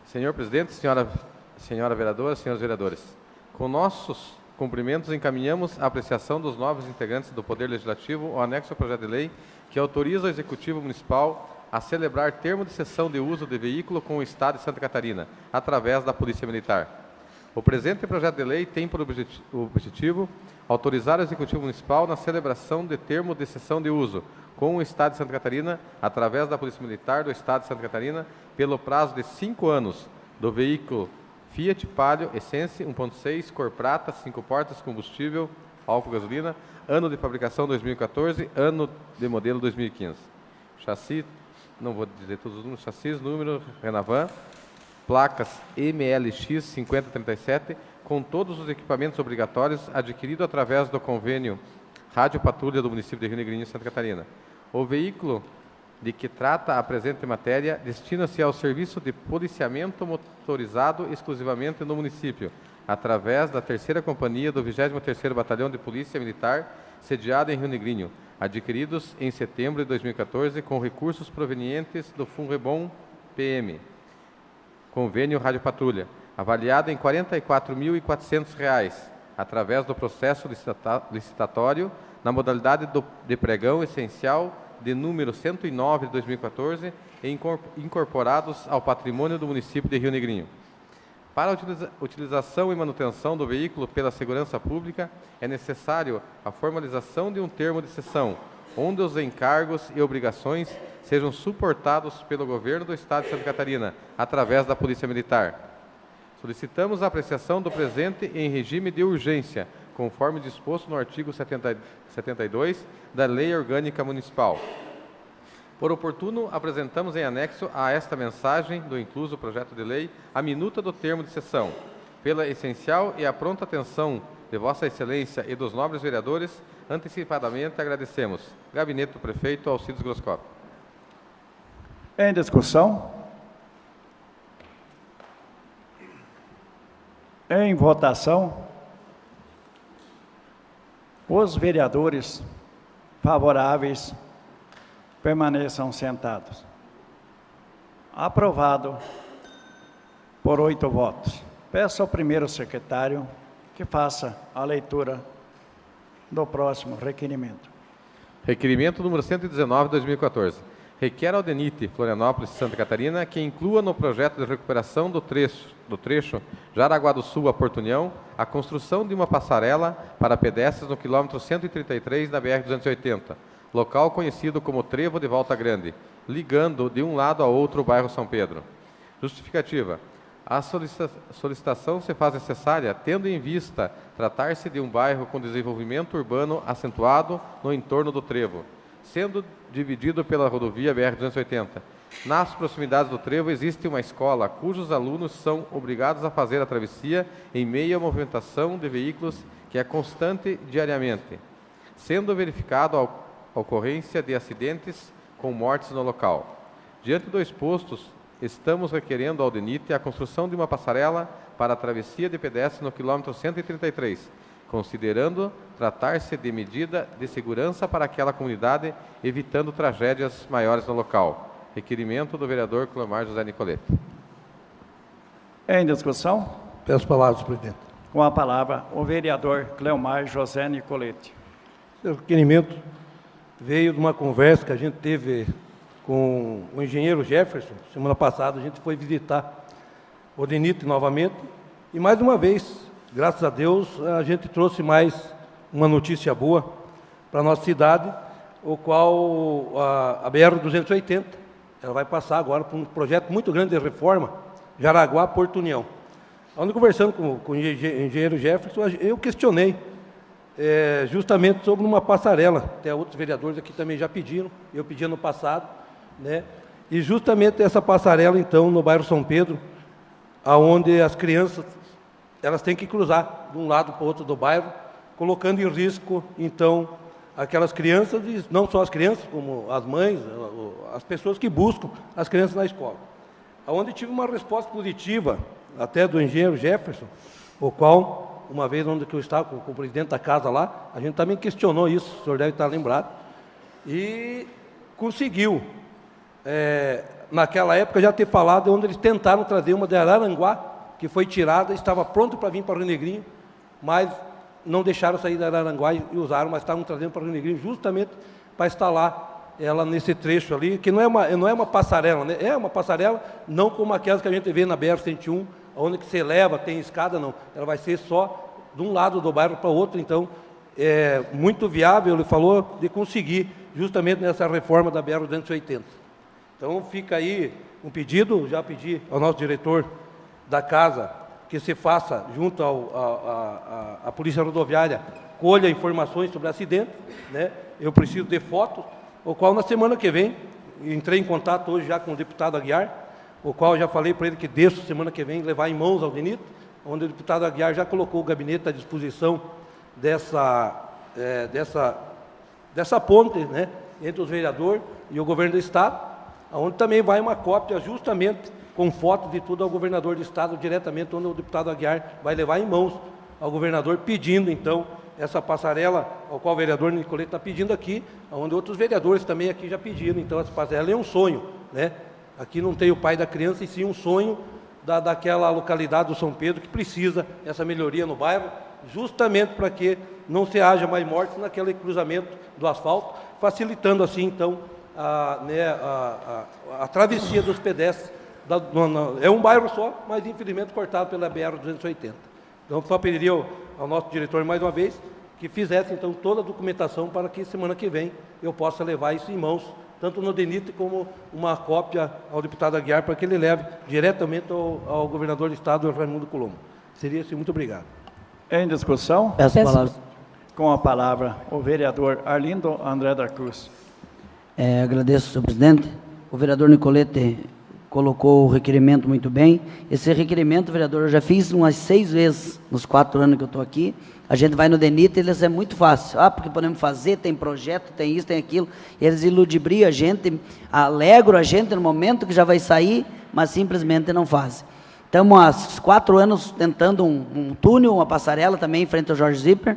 Senhor Presidente, senhora vereadora, senhores vereadores, com nossos cumprimentos encaminhamos a apreciação dos novos integrantes do Poder Legislativo o anexo ao projeto de lei que autoriza o Executivo Municipal a celebrar termo de cessão de uso de veículo com o Estado de Santa Catarina, através da Polícia Militar. O presente projeto de lei tem por objetivo autorizar o Executivo Municipal na celebração de termo de cessão de uso com o Estado de Santa Catarina, através da Polícia Militar do Estado de Santa Catarina, pelo prazo de 5 anos, do veículo Fiat Palio Essence 1.6, cor prata, 5 portas, combustível, álcool, gasolina, ano de fabricação 2014, ano de modelo 2015. Chassi, não vou dizer todos os números, chassis, número, Renavan, placas MLX 5037, com todos os equipamentos obrigatórios adquirido através do convênio Rádio Patrulha do município de Rio Negrinho, Santa Catarina. O veículo de que trata a presente matéria destina-se ao serviço de policiamento motorizado exclusivamente no município, através da 3ª Companhia do 23º Batalhão de Polícia Militar, sediada em Rio Negrinho, adquiridos em setembro de 2014 com recursos provenientes do Funrebom PM, convênio Rádio Patrulha, avaliado em R$ 44.400, através do processo licitatório na modalidade de pregão essencial de número 109 de 2014 e incorporados ao patrimônio do município de Rio Negrinho. Para a utilização e manutenção do veículo pela segurança pública, é necessário a formalização de um termo de cessão, onde os encargos e obrigações sejam suportados pelo Governo do Estado de Santa Catarina, através da Polícia Militar. Solicitamos a apreciação do presente em regime de urgência, conforme disposto no artigo 72 da Lei Orgânica Municipal. Por oportuno, apresentamos em anexo a esta mensagem do incluso projeto de lei a minuta do termo de cessão. Pela essencial e a pronta atenção de Vossa Excelência e dos nobres vereadores, antecipadamente agradecemos. Gabinete do Prefeito Alcides Groscop. Em discussão? Em votação? Os vereadores favoráveis permaneçam sentados. Aprovado por 8 votos. Peço ao primeiro secretário que faça a leitura do próximo requerimento. Requerimento número 119, 2014. Requer ao DENIT Florianópolis, Santa Catarina, que inclua no projeto de recuperação do trecho Jaraguá do Sul a Porto União, a construção de uma passarela para pedestres no quilômetro 133 da BR-280, local conhecido como Trevo de Volta Grande, ligando de um lado a outro o bairro São Pedro. Justificativa. A solicitação se faz necessária tendo em vista tratar-se de um bairro com desenvolvimento urbano acentuado no entorno do Trevo, sendo dividido pela rodovia BR-280. Nas proximidades do Trevo existe uma escola cujos alunos são obrigados a fazer a travessia em meio à movimentação de veículos que é constante diariamente, sendo verificado a ocorrência de acidentes com mortes no local. Diante do exposto, estamos requerendo ao DENIT a construção de uma passarela para a travessia de pedestres no quilômetro 133, considerando tratar-se de medida de segurança para aquela comunidade, evitando tragédias maiores no local. Requerimento do vereador Cleomar José Nicolete. Em discussão? Peço palavras, presidente. Com a palavra, o vereador Cleomar José Nicolete. O requerimento veio de uma conversa que a gente teve com o engenheiro Jefferson. Semana passada a gente foi visitar o DENIT novamente e mais uma vez, graças a Deus, a gente trouxe mais uma notícia boa para a nossa cidade, o qual a BR-280, ela vai passar agora por um projeto muito grande de reforma, Jaraguá, Porto União. Onde conversando com o engenheiro Jefferson, eu questionei justamente sobre uma passarela, até outros vereadores aqui também já pediram, eu pedi ano passado, né? E justamente essa passarela, então, no bairro São Pedro, aonde as crianças, elas têm que cruzar de um lado para o outro do bairro, colocando em risco, então, aquelas crianças, e não só as crianças, como as mães, as pessoas que buscam as crianças na escola. Onde tive uma resposta positiva, até do engenheiro Jefferson, o qual, uma vez onde eu estava com o presidente da casa lá, a gente também questionou isso, o senhor deve estar lembrado, e conseguiu, naquela época, já ter falado onde eles tentaram trazer uma de Araranguá, que foi tirada, estava pronto para vir para o Rio Negrinho, mas não deixaram sair da Araranguá e usaram, mas estavam trazendo para o Rio Negrinho justamente para instalar ela nesse trecho ali, que não é uma passarela, né? É uma passarela, não como aquelas que a gente vê na BR-101, onde que se eleva, tem escada, não. Ela vai ser só de um lado do bairro para o outro, então é muito viável, ele falou, de conseguir, justamente nessa reforma da BR-280. Então fica aí um pedido, já pedi ao nosso diretor da casa, que se faça, junto à Polícia Rodoviária, colha informações sobre acidente, né? Eu preciso de fotos, o qual na semana que vem, entrei em contato hoje já com o deputado Aguiar, o qual já falei para ele que deixo semana que vem levar em mãos ao DENIT, onde o deputado Aguiar já colocou o gabinete à disposição dessa ponte, né, entre os vereadores e o governo do Estado, onde também vai uma cópia justamente com foto de tudo ao governador do Estado, diretamente onde o deputado Aguiar vai levar em mãos ao governador, pedindo então essa passarela, ao qual o vereador Nicolete está pedindo aqui, onde outros vereadores também aqui já pediram. Então, essa passarela é um sonho, né? Aqui não tem o pai da criança, e sim um sonho daquela localidade do São Pedro, que precisa essa melhoria no bairro, justamente para que não se haja mais mortes naquele cruzamento do asfalto, facilitando assim, então, a travessia dos pedestres. É um bairro só, mas infelizmente cortado pela BR-280. Então, só pediria ao nosso diretor, mais uma vez, que fizesse, então, toda a documentação para que semana que vem eu possa levar isso em mãos, tanto no DENIT como uma cópia ao deputado Aguiar, para que ele leve diretamente ao governador do Estado, Raimundo Colombo. Seria assim, muito obrigado. Em discussão? Peço a palavra. Com a palavra, o vereador Arlindo André da Cruz. Agradeço, senhor presidente. O vereador Nicolete colocou o requerimento muito bem. Esse requerimento, vereador, eu já fiz umas 6 vezes nos 4 anos que eu estou aqui. A gente vai no DENIT, eles é muito fácil. Porque podemos fazer, tem projeto, tem isso, tem aquilo. Eles iludibriam a gente, alegram a gente no momento que já vai sair, mas simplesmente não fazem. Estamos há 4 anos tentando um túnel, uma passarela também em frente ao Jorge Zipper.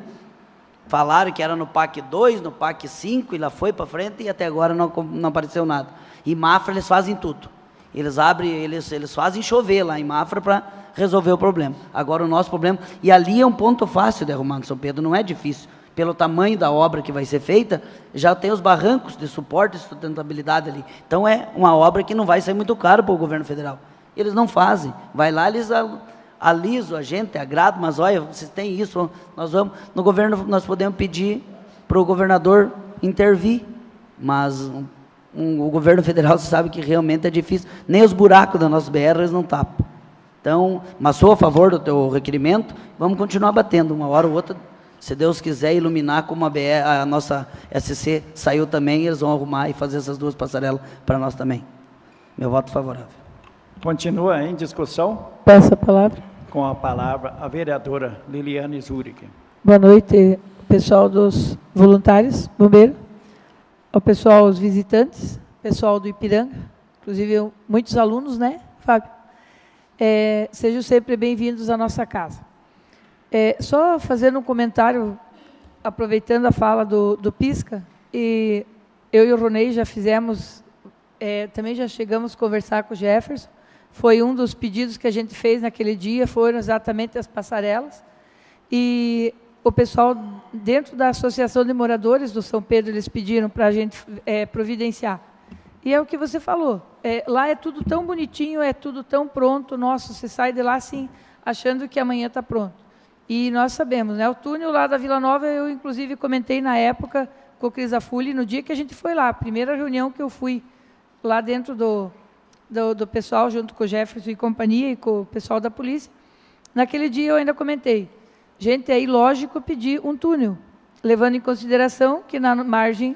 Falaram que era no PAC 2, no PAC 5, e lá foi para frente e até agora não apareceu nada. E Mafra, eles fazem tudo. Eles abrem, eles fazem chover lá em Mafra para resolver o problema. Agora o nosso problema, e ali é um ponto fácil de arrumar no São Pedro, não é difícil. Pelo tamanho da obra que vai ser feita, já tem os barrancos de suporte e sustentabilidade ali. Então é uma obra que não vai sair muito caro para o governo federal. Eles não fazem. Vai lá, eles alisam a gente, agradam, mas olha, vocês têm isso, nós vamos, no governo nós podemos pedir para o governador intervir, mas o governo federal sabe que realmente é difícil, nem os buracos da nossa BR eles não tapam. Então, mas sou a favor do teu requerimento, vamos continuar batendo, uma hora ou outra, se Deus quiser iluminar como a nossa SC saiu também, eles vão arrumar e fazer essas 2 passarelas para nós também. Meu voto favorável. Continua em discussão? Peço a palavra. Com a palavra, a vereadora Liliane Zurich. Boa noite, pessoal dos voluntários, bombeiros, ao pessoal, os visitantes, pessoal do Ipiranga, inclusive muitos alunos, né, Fábio? Sejam sempre bem-vindos à nossa casa. Só fazendo um comentário, aproveitando a fala do Pisca, e eu e o Ronei já fizemos, também já chegamos a conversar com o Jefferson, foi um dos pedidos que a gente fez naquele dia, foram exatamente as passarelas, e o pessoal dentro da Associação de Moradores do São Pedro, eles pediram para a gente providenciar. E é o que você falou, lá é tudo tão bonitinho, é tudo tão pronto, nossa, você sai de lá assim, achando que amanhã está pronto. E nós sabemos, né, o túnel lá da Vila Nova, eu inclusive comentei na época com o Cris Afuli, no dia que a gente foi lá, a primeira reunião que eu fui lá dentro do pessoal, junto com o Jefferson e companhia, e com o pessoal da polícia, naquele dia eu ainda comentei, gente, é ilógico pedir um túnel, levando em consideração que na margem,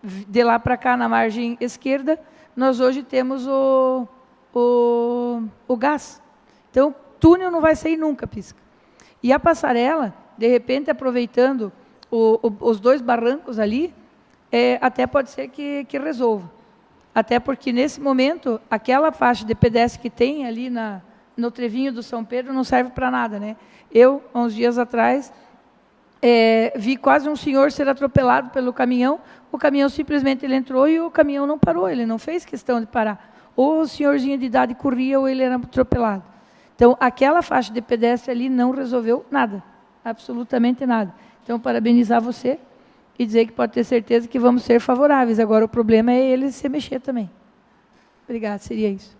de lá para cá, na margem esquerda, nós hoje temos o gás. Então, túnel não vai sair nunca, Pisca. E a passarela, de repente, aproveitando os 2 barrancos ali, até pode ser que resolva. Até porque, nesse momento, aquela faixa de pedestre que tem ali no trevinho do São Pedro não serve para nada, né? Eu, há uns dias atrás, vi quase um senhor ser atropelado pelo caminhão. O caminhão simplesmente ele entrou e o caminhão não parou, ele não fez questão de parar. Ou o senhorzinho de idade corria ou ele era atropelado. Então, aquela faixa de pedestre ali não resolveu nada, absolutamente nada. Então, parabenizar você e dizer que pode ter certeza que vamos ser favoráveis. Agora, o problema é ele se mexer também. Obrigada, seria isso.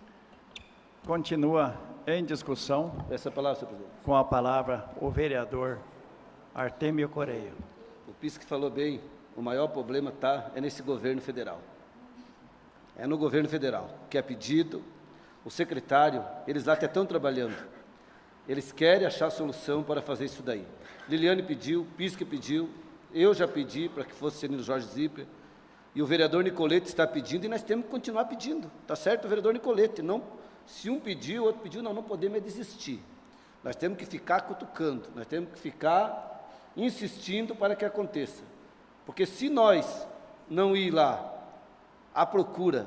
Continua em discussão. Essa palavra, senhor presidente. Com a palavra o vereador Artêmio Correia. O Pisca falou bem, o maior problema é nesse governo federal. É no governo federal, que é pedido, o secretário, eles lá até estão trabalhando. Eles querem achar solução para fazer isso daí. Liliane pediu, Pisca pediu, eu já pedi para que fosse Celino Jorge Zipper, e o vereador Nicolete está pedindo, e nós temos que continuar pedindo. Está certo, o vereador Nicolete? Não, se um pediu, o outro pediu, não podemos desistir. Nós temos que ficar cutucando, nós temos que ficar insistindo para que aconteça. Porque se nós não ir lá à procura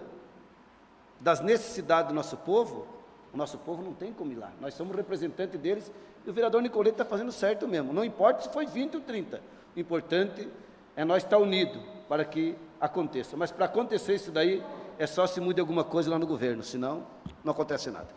das necessidades do nosso povo, o nosso povo não tem como ir lá. Nós somos representantes deles e o vereador Nicolete está fazendo certo mesmo. Não importa se foi 20 ou 30. O importante é nós estar unidos para que aconteça. Mas para acontecer isso daí, é só se mude alguma coisa lá no governo, senão não acontece nada.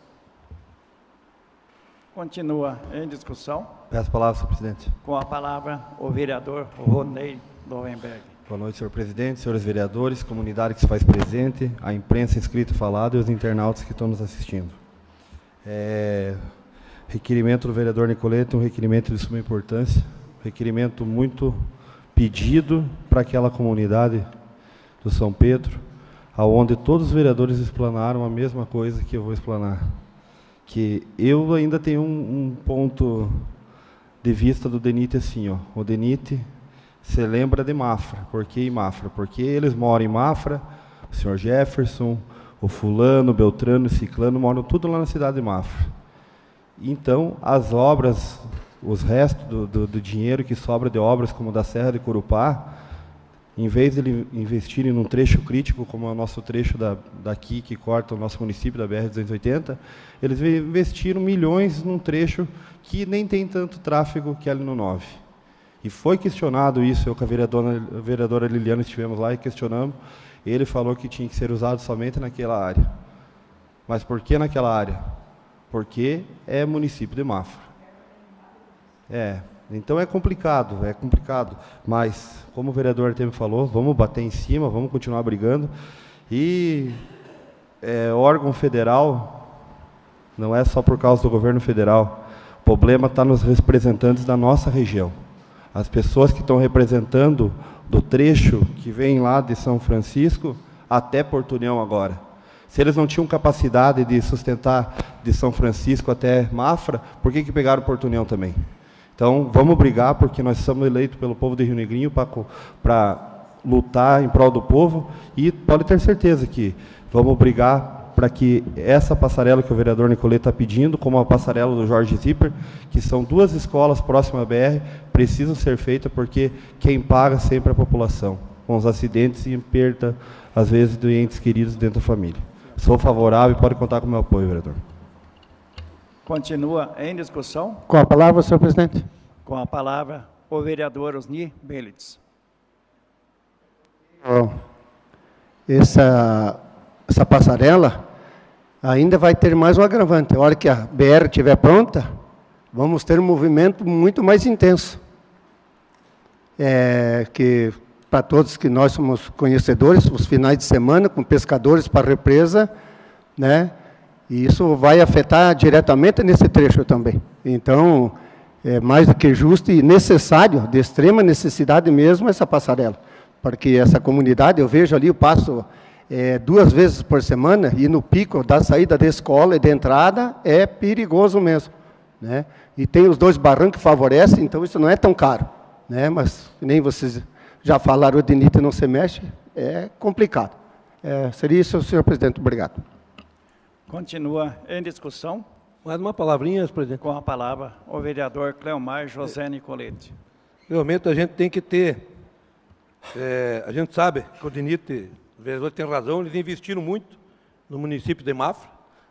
Continua em discussão. Peço a palavra, senhor presidente. Com a palavra, o vereador Ronei Lowenberg. Boa noite, senhor presidente, senhores vereadores, comunidade que se faz presente, a imprensa escrita e falada e os internautas que estão nos assistindo. Requerimento do vereador Nicolete, um requerimento de suma importância, requerimento muito pedido para aquela comunidade do São Pedro, aonde todos os vereadores explanaram a mesma coisa que eu vou explanar. Que eu ainda tenho um ponto de vista do DENIT assim, ó. O DENIT se lembra de Mafra. Por que em Mafra? Porque eles moram em Mafra, o senhor Jefferson, o fulano, o Beltrano, o ciclano, moram tudo lá na cidade de Mafra. Então, as obras, os restos do dinheiro que sobra de obras, como da Serra de Corupá, em vez de eles investirem num trecho crítico, como é o nosso trecho daqui, que corta o nosso município da BR-280, eles investiram milhões num trecho que nem tem tanto tráfego que é ali no 9. E foi questionado isso, eu com a vereadora Liliana estivemos lá e questionamos, ele falou que tinha que ser usado somente naquela área. Mas por que naquela área? Porque é município de Mafra. Então é complicado, mas, como o vereador Artêmio falou, vamos bater em cima, vamos continuar brigando, e órgão federal não é só por causa do governo federal, o problema está nos representantes da nossa região. As pessoas que estão representando do trecho que vem lá de São Francisco até Porto União agora. Se eles não tinham capacidade de sustentar de São Francisco até Mafra, por que pegaram Porto União também? Então, vamos brigar, porque nós somos eleitos pelo povo de Rio Negrinho para lutar em prol do povo, e pode ter certeza que vamos brigar para que essa passarela que o vereador Nicolete está pedindo, como a passarela do Jorge Zipper, que são 2 escolas próximas à BR, precisam ser feitas, porque quem paga sempre é a população, com os acidentes e perda, às vezes, de entes queridos dentro da família. Sou favorável e pode contar com o meu apoio, vereador. Continua em discussão. Com a palavra, senhor presidente. Com a palavra, o vereador Osni Belitz. Essa passarela ainda vai ter mais um agravante. A hora que a BR estiver pronta, vamos ter um movimento muito mais intenso. Que para todos que nós somos conhecedores, os finais de semana, com pescadores para a represa, né? E isso vai afetar diretamente nesse trecho também. Então, é mais do que justo e necessário, de extrema necessidade mesmo, essa passarela. Porque essa comunidade, eu vejo ali, eu passo 2 vezes por semana, e no pico da saída da escola e da entrada, é perigoso mesmo, né? E tem os 2 barrancos que favorecem, então isso não é tão caro, né? Mas nem vocês já falaram, o DENIT não se mexe, é complicado. Seria isso, senhor presidente. Obrigado. Continua em discussão. Mais uma palavrinha, senhor presidente. Com a palavra, o vereador Cleomar José Nicolete. Realmente a gente tem que ter, a gente sabe que o DENIT, os vereadores têm razão, eles investiram muito no município de Mafra,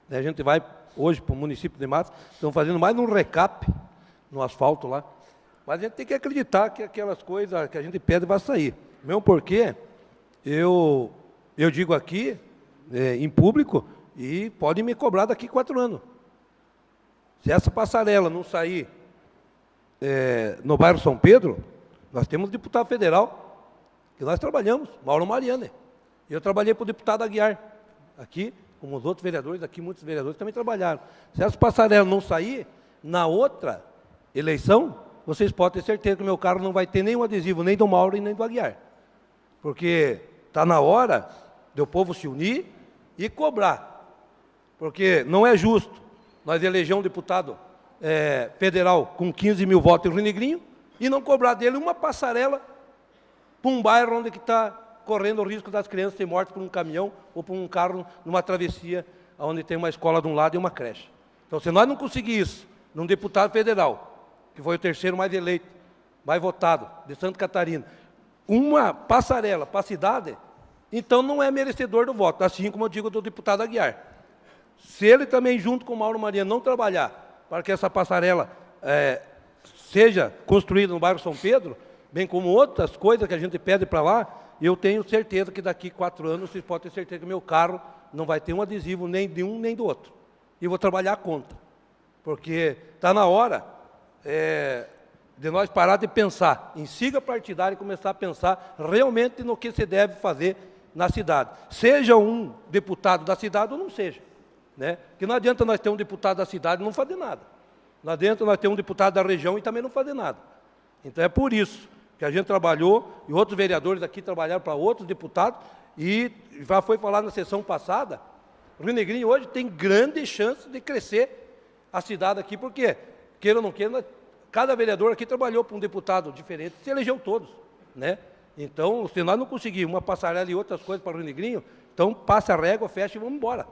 né? A gente vai hoje para o município de Mafra, estão fazendo mais um recap no asfalto lá, mas a gente tem que acreditar que aquelas coisas que a gente pede vai sair. Mesmo porque eu digo aqui, em público, e podem me cobrar daqui 4 anos. Se essa passarela não sair no bairro São Pedro, nós temos deputado federal, que nós trabalhamos, Mauro Mariani. Eu trabalhei para o deputado Aguiar, aqui, como os outros vereadores, aqui muitos vereadores também trabalharam. Se essa passarela não sair, na outra eleição, vocês podem ter certeza que o meu carro não vai ter nenhum adesivo, nem do Mauro e nem do Aguiar. Porque está na hora do povo se unir e cobrar. Porque não é justo nós eleger um deputado federal com 15 mil votos em Rio Negrinho e não cobrar dele uma passarela para um bairro onde está correndo o risco das crianças serem mortas por um caminhão ou por um carro numa travessia onde tem uma escola de um lado e uma creche. Então, se nós não conseguirmos isso num deputado federal, que foi o terceiro mais eleito, mais votado de Santa Catarina, uma passarela para a cidade, então não é merecedor do voto, assim como eu digo do deputado Aguiar. Se ele também, junto com o Mauro Mariani, não trabalhar para que essa passarela seja construída no bairro São Pedro, bem como outras coisas que a gente pede para lá, eu tenho certeza que daqui 4 anos vocês podem ter certeza que meu carro não vai ter um adesivo nem de um nem do outro. E vou trabalhar a conta. Porque está na hora de nós parar de pensar em siga partidária e começar a pensar realmente no que se deve fazer na cidade. Seja um deputado da cidade ou não seja. Né? Porque não adianta nós ter um deputado da cidade e não fazer nada. Não adianta nós ter um deputado da região e também não fazer nada. Então é por isso que a gente trabalhou, e outros vereadores aqui trabalharam para outros deputados, e já foi falado na sessão passada, o Rio Negrinho hoje tem grande chance de crescer a cidade aqui, porque, queira ou não queira, cada vereador aqui trabalhou para um deputado diferente, se elegeu todos. Né? Então, se nós não conseguirmos uma passarela e outras coisas para o Rio Negrinho, então passa a régua, fecha e vamos embora.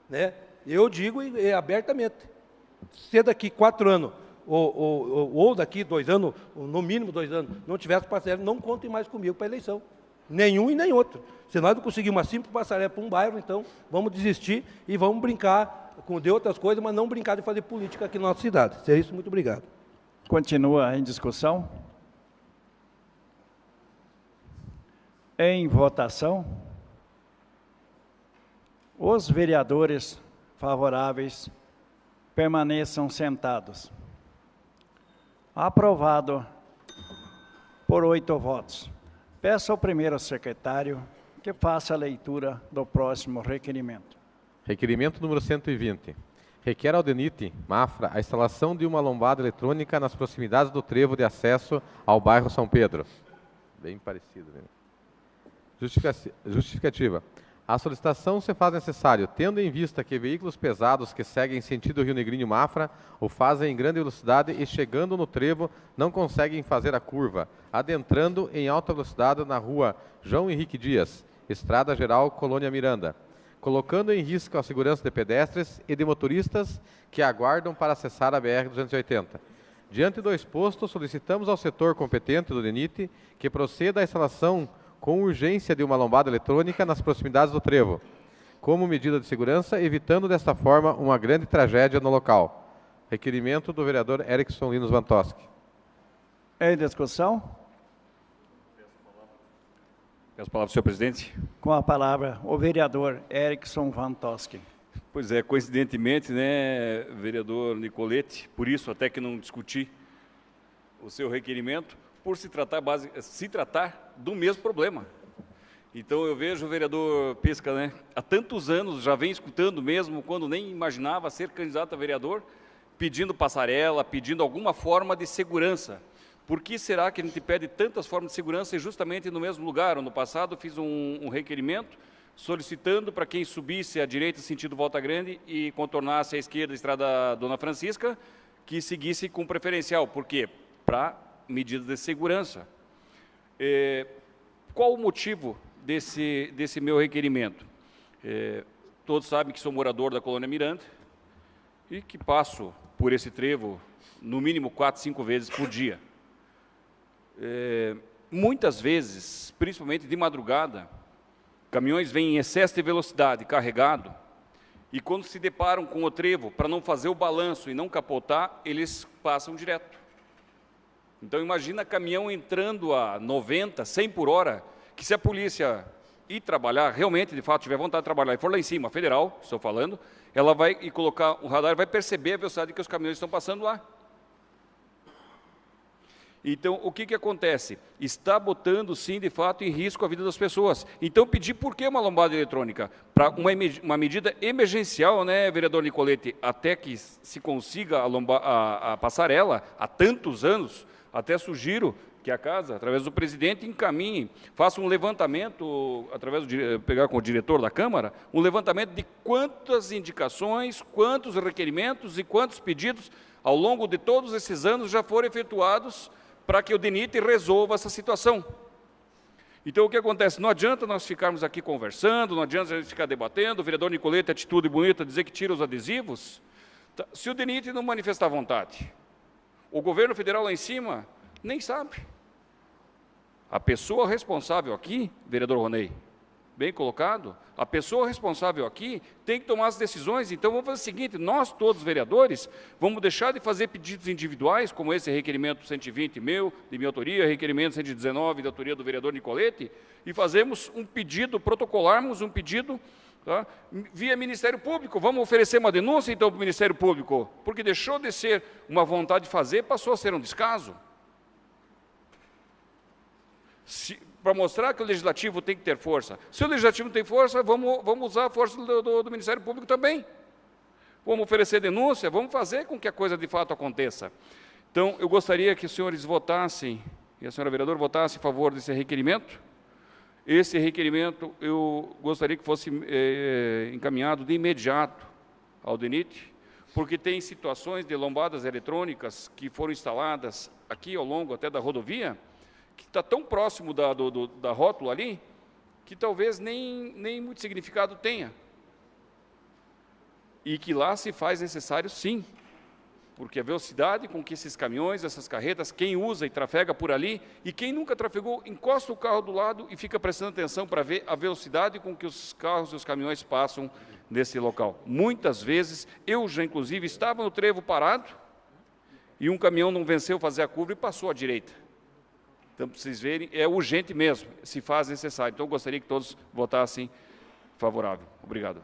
Né? Eu digo abertamente, se daqui 4 anos, ou daqui 2 anos, no mínimo 2 anos, não tivesse passarela, não contem mais comigo para a eleição. Nenhum e nem outro. Se nós não conseguirmos uma simples passarela para um bairro, então vamos desistir e vamos brincar de outras coisas, mas não brincar de fazer política aqui na nossa cidade. Seria isso, muito obrigado. Continua em discussão. Em votação. Os vereadores favoráveis permaneçam sentados. Aprovado por 8 votos. Peço ao primeiro secretário que faça a leitura do próximo requerimento. Requerimento número 120. Requer ao DENIT, Mafra, a instalação de uma lombada eletrônica nas proximidades do trevo de acesso ao bairro São Pedro. Bem parecido, né? Justificativa. A solicitação se faz necessário, tendo em vista que veículos pesados que seguem sentido Rio Negrinho Mafra o fazem em grande velocidade e, chegando no trevo, não conseguem fazer a curva, adentrando em alta velocidade na rua João Henrique Dias, Estrada Geral, Colônia Miranda, colocando em risco a segurança de pedestres e de motoristas que aguardam para acessar a BR-280. Diante do exposto, solicitamos ao setor competente do DENIT que proceda à instalação com urgência de uma lombada eletrônica nas proximidades do trevo, como medida de segurança, evitando desta forma uma grande tragédia no local. Requerimento do vereador Erickson Linos Vantoski. Em discussão? Peço a palavra, senhor presidente. Com a palavra, o vereador Erickson Vantoski. Pois é, coincidentemente, né, vereador Nicolete, por isso até que não discuti o seu requerimento, por se tratar do mesmo problema. Então eu vejo o vereador Pisca, né, há tantos anos já vem escutando mesmo, quando nem imaginava ser candidato a vereador, pedindo passarela, pedindo alguma forma de segurança. Por que será que a gente pede tantas formas de segurança e justamente no mesmo lugar? No passado fiz um requerimento solicitando para quem subisse à direita sentido Volta Grande e contornasse à esquerda a estrada Dona Francisca, que seguisse com preferencial. Por quê? Para medidas de segurança. Qual o motivo desse meu requerimento. Todos sabem que sou morador da Colônia Miranda e que passo por esse trevo no mínimo 4, 5 vezes por dia. Muitas vezes, principalmente de madrugada, caminhões vêm em excesso de velocidade, carregado, e quando se deparam com o trevo, para não fazer o balanço e não capotar, eles passam direto. Então, imagina caminhão entrando a 90, 100 por hora, que se a polícia ir trabalhar, realmente, de fato, tiver vontade de trabalhar, e for lá em cima, federal, estou falando, ela vai e colocar o radar, vai perceber a velocidade que os caminhões estão passando lá. Então, o que acontece? Está botando, sim, de fato, em risco a vida das pessoas. Então, pedir por que uma lombada eletrônica? Para uma medida emergencial, né, vereador Nicolete, até que se consiga a passarela, há tantos anos, até sugiro que a casa, através do presidente, encaminhe, faça um levantamento, através pegar com o diretor da Câmara, um levantamento de quantas indicações, quantos requerimentos e quantos pedidos, ao longo de todos esses anos, já foram efetuados para que o DENIT resolva essa situação. Então, o que acontece? Não adianta nós ficarmos aqui conversando, não adianta a gente ficar debatendo, o vereador Nicolete, atitude bonita, dizer que tira os adesivos. Se o DENIT não manifestar vontade, o governo federal lá em cima nem sabe. A pessoa responsável aqui, vereador Ronei, bem colocado, a pessoa responsável aqui tem que tomar as decisões. Então, vamos fazer o seguinte, nós todos, vereadores, vamos deixar de fazer pedidos individuais, como esse requerimento 120 meu, de minha autoria, requerimento 119, da autoria do vereador Nicolete, e fazemos um pedido, protocolarmos um pedido, tá, via Ministério Público. Vamos oferecer uma denúncia, então, para o Ministério Público, porque deixou de ser uma vontade de fazer, passou a ser um descaso. Para mostrar que o Legislativo tem que ter força. Se o Legislativo não tem força, vamos usar a força do Ministério Público também. Vamos oferecer denúncia, vamos fazer com que a coisa de fato aconteça. Então, eu gostaria que os senhores votassem, e a senhora vereadora votasse em favor desse requerimento. Esse requerimento, eu gostaria que fosse encaminhado de imediato ao DENIT, porque tem situações de lombadas eletrônicas que foram instaladas aqui ao longo até da rodovia, que está tão próximo da rótula ali, que talvez nem muito significado tenha. E que lá se faz necessário, sim, porque a velocidade com que esses caminhões, essas carretas, quem usa e trafega por ali, e quem nunca trafegou, encosta o carro do lado e fica prestando atenção para ver a velocidade com que os carros e os caminhões passam nesse local. Muitas vezes, eu já inclusive estava no trevo parado, e um caminhão não venceu fazer a curva e passou à direita. Então, para vocês verem, é urgente mesmo, se faz necessário. Então, eu gostaria que todos votassem favorável. Obrigado.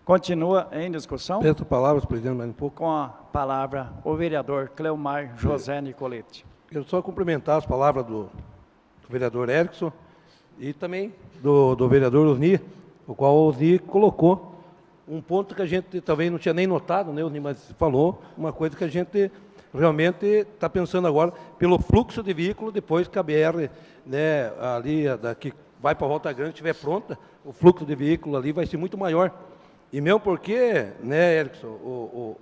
Continua em discussão. Peço palavras, presidente, mais um pouco. Com a palavra, o vereador Cleomar José Nicolete. Quero só cumprimentar as palavras do vereador Erickson e também do vereador Osni, o qual o Osni colocou um ponto que a gente talvez não tinha nem notado, né, Osni, mas falou uma coisa que a gente realmente está pensando agora, pelo fluxo de veículo, depois que a BR, né, ali, daqui vai para a Volta Grande, estiver pronta, o fluxo de veículo ali vai ser muito maior. E mesmo porque, né, Erickson,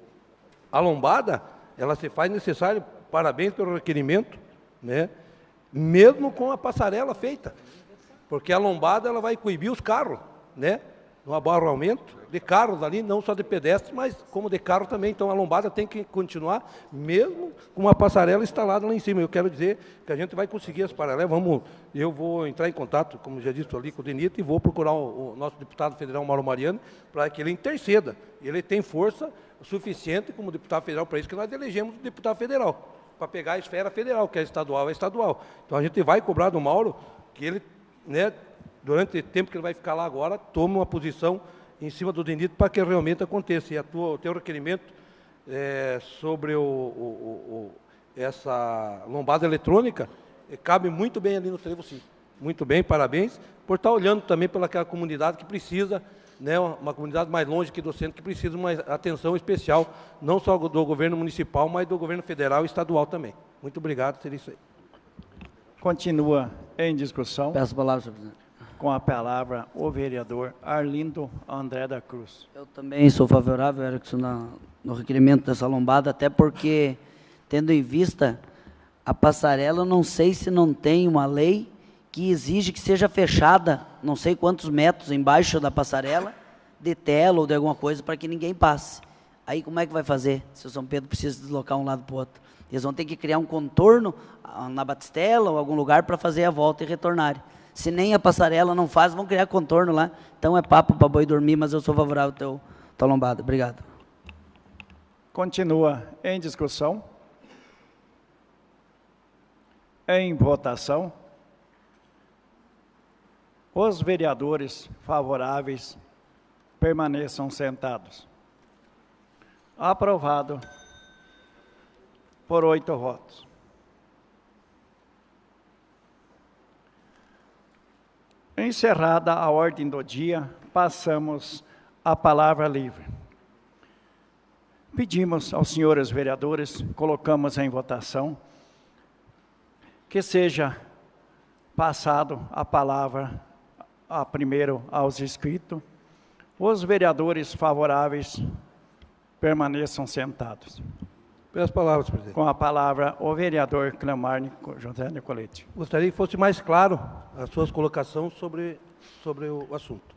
a lombada, ela se faz necessário, parabéns pelo requerimento, né, mesmo com a passarela feita, porque a lombada ela vai coibir os carros, né, no abarroamento de carros ali, não só de pedestres, mas como de carro também. Então, a lombada tem que continuar, mesmo com uma passarela instalada lá em cima. Eu quero dizer que a gente vai conseguir as paralelas. Eu vou entrar em contato, como já disse ali, com o DENIT, e vou procurar o nosso deputado federal, Mauro Mariano, para que ele interceda. Ele tem força suficiente como deputado federal para isso, que nós elegemos o deputado federal, para pegar a esfera federal, que é estadual, é estadual. Então, a gente vai cobrar do Mauro que ele, né, durante o tempo que ele vai ficar lá agora, tome uma posição em cima do DENIT para que realmente aconteça. E o teu requerimento sobre essa lombada eletrônica cabe muito bem ali no trevo, sim. Muito bem, parabéns, por estar olhando também pelaquela comunidade que precisa, né, uma comunidade mais longe aqui do centro, que precisa de uma atenção especial, não só do governo municipal, mas do governo federal e estadual também. Muito obrigado, seria isso aí. Continua em discussão. Peço a palavra, senhor presidente. Com a palavra, o vereador Arlindo André da Cruz. Eu também sou favorável, Erickson, no requerimento dessa lombada, até porque, tendo em vista a passarela, eu não sei se não tem uma lei que exige que seja fechada, não sei quantos metros embaixo da passarela, de tela ou de alguma coisa, para que ninguém passe. Aí como é que vai fazer, se o São Pedro precisa deslocar um lado para o outro? Eles vão ter que criar um contorno na Batistela ou algum lugar para fazer a volta e retornar. Se nem a passarela não faz, vão criar contorno lá. Então é papo para boi dormir, mas eu sou favorável ao teu lombada. Obrigado. Continua em discussão. Em votação. Os vereadores favoráveis permaneçam sentados. Aprovado por 8 votos. Encerrada a ordem do dia, passamos à palavra livre. Pedimos aos senhores vereadores, colocamos em votação, que seja passado a palavra primeiro aos inscritos. Os vereadores favoráveis permaneçam sentados. Pelas palavras, presidente. Com a palavra, o vereador Cleomar José Nicolete. Gostaria que fosse mais claro as suas colocações sobre o assunto.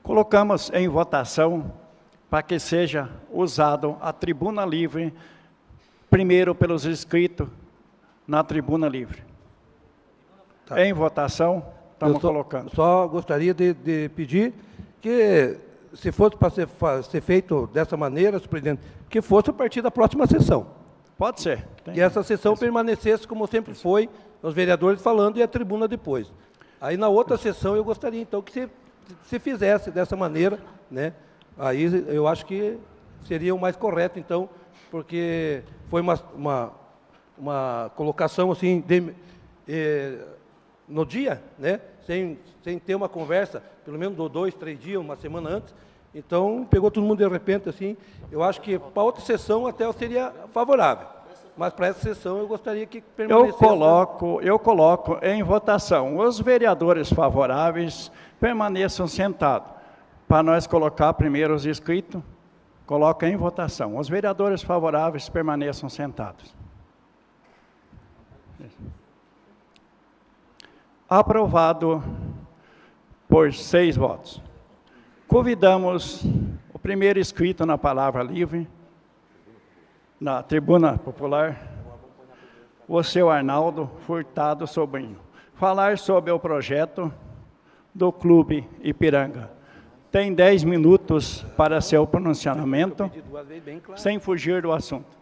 Colocamos em votação para que seja usado a tribuna livre, primeiro pelos inscritos na tribuna livre. Tá. Em votação, estamos colocando. Só gostaria de pedir que, se fosse para ser feito dessa maneira, presidente, que fosse a partir da próxima sessão. Pode ser. Que essa sessão permanecesse como sempre foi, os vereadores falando e a tribuna depois. Aí na outra sessão eu gostaria então que se fizesse dessa maneira, né? Aí eu acho que seria o mais correto então, porque foi uma colocação assim no dia, né? Sem ter uma conversa, pelo menos 2, 3 dias, uma semana antes. Então, pegou todo mundo de repente, assim. Eu acho que para outra sessão até eu seria favorável. Mas para essa sessão eu gostaria que permanecesse. Eu coloco em votação. Os vereadores favoráveis permaneçam sentados. Para nós colocar primeiro os inscritos, coloca em votação. Os vereadores favoráveis permaneçam sentados. Aprovado por 6 votos. Convidamos o primeiro inscrito na palavra livre, na tribuna popular, o seu Arnaldo Furtado Sobrinho, falar sobre o projeto do Clube Ipiranga. Tem 10 minutos para seu pronunciamento, sem fugir do assunto.